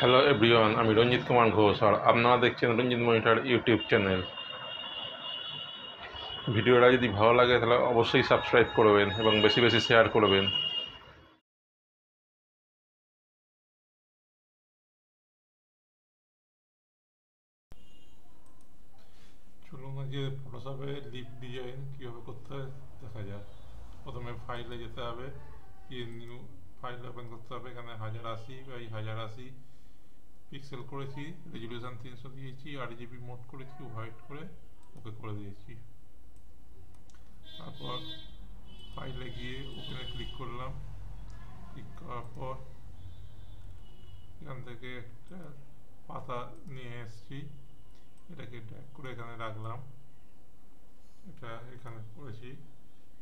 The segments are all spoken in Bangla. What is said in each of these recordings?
হ্যালো এভরিওয়ান, আমি রঞ্জিত কুমার ঘোষ আর আপনারা দেখছেন রঞ্জিত মনিটর ইউটিউব চ্যানেল। ভিডিওটা যদি ভালো লাগে তাহলে অবশ্যই সাবস্ক্রাইব করবেন এবং বেশি বেশি শেয়ার করবেন। চলুন আজকে ফটোশপে লিপ ডিজাইন কীভাবে করতে হয় দেখা যাক। প্রথমে ফাইলে যেতে হবে, গিয়ে নিউ ফাইল ওপেন করতে হবে। এখানে 1080 বাই 1080 পিক্সেল করেছি, রেজুলেশন 300 দিয়েছি, 8 জিবি মোড করেছি, হোয়াইট করে ওকে করে দিয়েছি। তারপর ফাইলে গিয়ে ওপেনে ক্লিক করলাম। ক্লিক করার পর এখান থেকে একটা পাতা নিয়ে এসেছি, এটাকে ড্র্যাগ করে এখানে রাখলাম। এটা এখানে করেছি,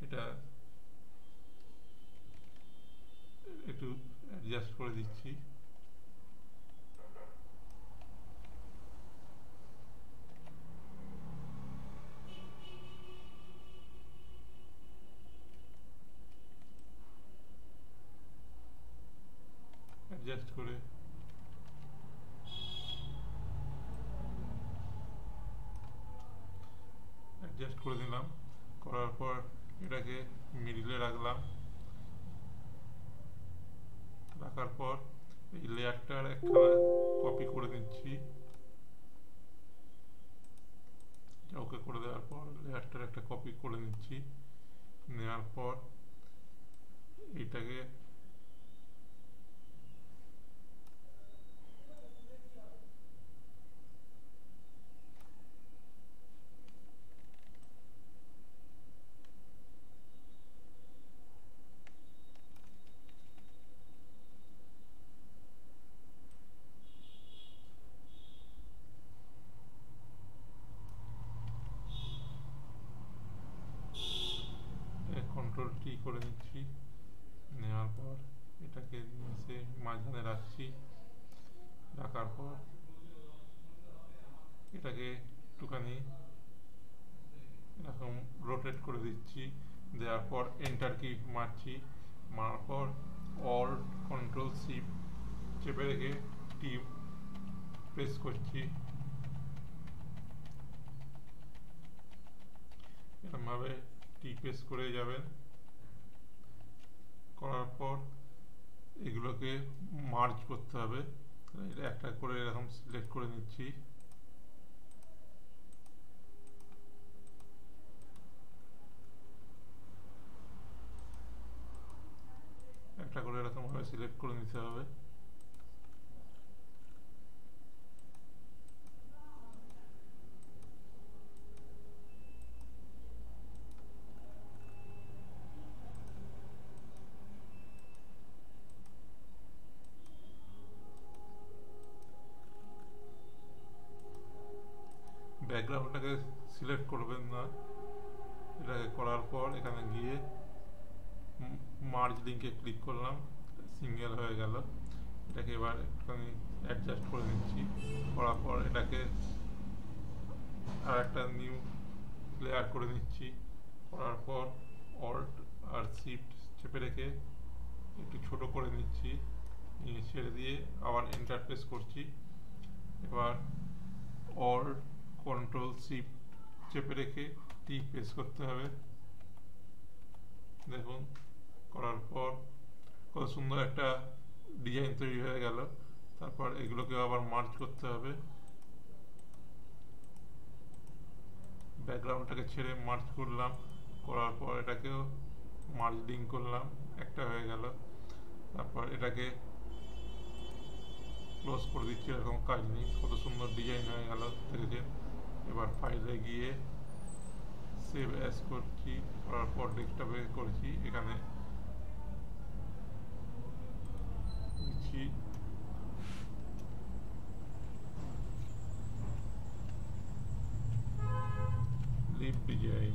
এটা একটু অ্যাডজাস্ট করে দিচ্ছি। অ্যাডজাস্ট করে দিলাম। করার পর এটাকে মিডিলে রাখলাম। রাখার পর এই লেয়ারটার একখানা কপি করে নিচ্ছি। ওকে করে দেওয়ার পর লেয়ারটার একটা কপি করে নিচ্ছি। নেওয়ার পর এইটাকে কন্ট্রোল টি করে নিচ্ছি। নেওয়ার পর এটাকে নিচে মাঝখানে রাখছি। রাখার পর এটাকে একটুখানি এরকম রোটেট করে দিচ্ছি। দেওয়ার পর এন্টার কি মারছি। মারার পর অল্ট কন্ট্রোল শিফট চেপে রেখে টি প্রেস করছি। এরকমভাবে টি প্রেস করে যাবেন। করার পর এগুলোকে মার্জ করতে হবে। এটা একটা করে এরকম সিলেক্ট করে নিচ্ছি। একটা করে এরকমভাবে সিলেক্ট করে নিতে হবে। ব্যাকগ্রাউন্ডটাকে সিলেক্ট করবেন না। এটাকে করার পর এখানে গিয়ে মার্জ লিঙ্কে ক্লিক করলাম, সিঙ্গেল হয়ে গেল। এটাকে এবার একটুখানি অ্যাডজাস্ট করে নিচ্ছি। করার পর এটাকে আর একটা নিউ লেয়ার করে নিচ্ছি। করার পর অল্ট আর শিফট চেপে রেখে একটু ছোট করে নিচ্ছি। নিয়ে ছেড়ে দিয়ে আবার এন্টার প্রেস করছি। এবার অল্ট কন্ট্রোল শিফট চেপে রেখে টি প্রেস করতে হবে। দেখুন, করার পর কত সুন্দর একটা ডিজাইন তৈরি হয়ে গেল। তারপর এগুলোকে আবার মার্জ করতে হবে। ব্যাকগ্রাউন্ডটাকে ছেড়ে মার্জ করলাম। করার পর এটাকেও মার্জ লিঙ্ক করলাম, একটা হয়ে গেল। তারপর এটাকে ক্লোজ করে দিচ্ছি, এরকম কাজ নেই, কত সুন্দর ডিজাইন হয়ে গেল দেখেছেন। এবার ফাইলে গিয়ে সেভ অ্যাজ করছি। করার পর ডেস্কটপে করছি, এখানে দিচ্ছি লিপ ডিজাইন।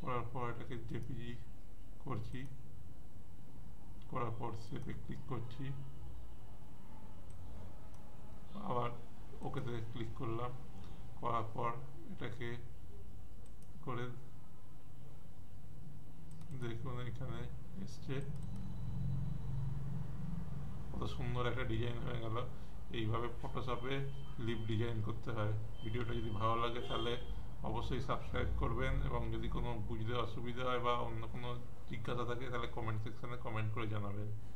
করার পর এটাকে জেপিজি করছি। করার পর সেভে ক্লিক করছি, আবার ওকেতে ক্লিক করলাম। করার পর এটাকে করে দেখুন এখানে এসছে। সুন্দর একটা ডিজাইন হয়ে গেল। এইভাবে ফটোশপে লিপ ডিজাইন করতে হয়। ভিডিওটা যদি ভালো লাগে তাহলে অবশ্যই সাবস্ক্রাইব করবেন, এবং যদি কোনো বুঝতে অসুবিধা হয় বা অন্য কোনো জিজ্ঞাসা থাকে তাহলে কমেন্ট সেকশনে কমেন্ট করে জানাবেন।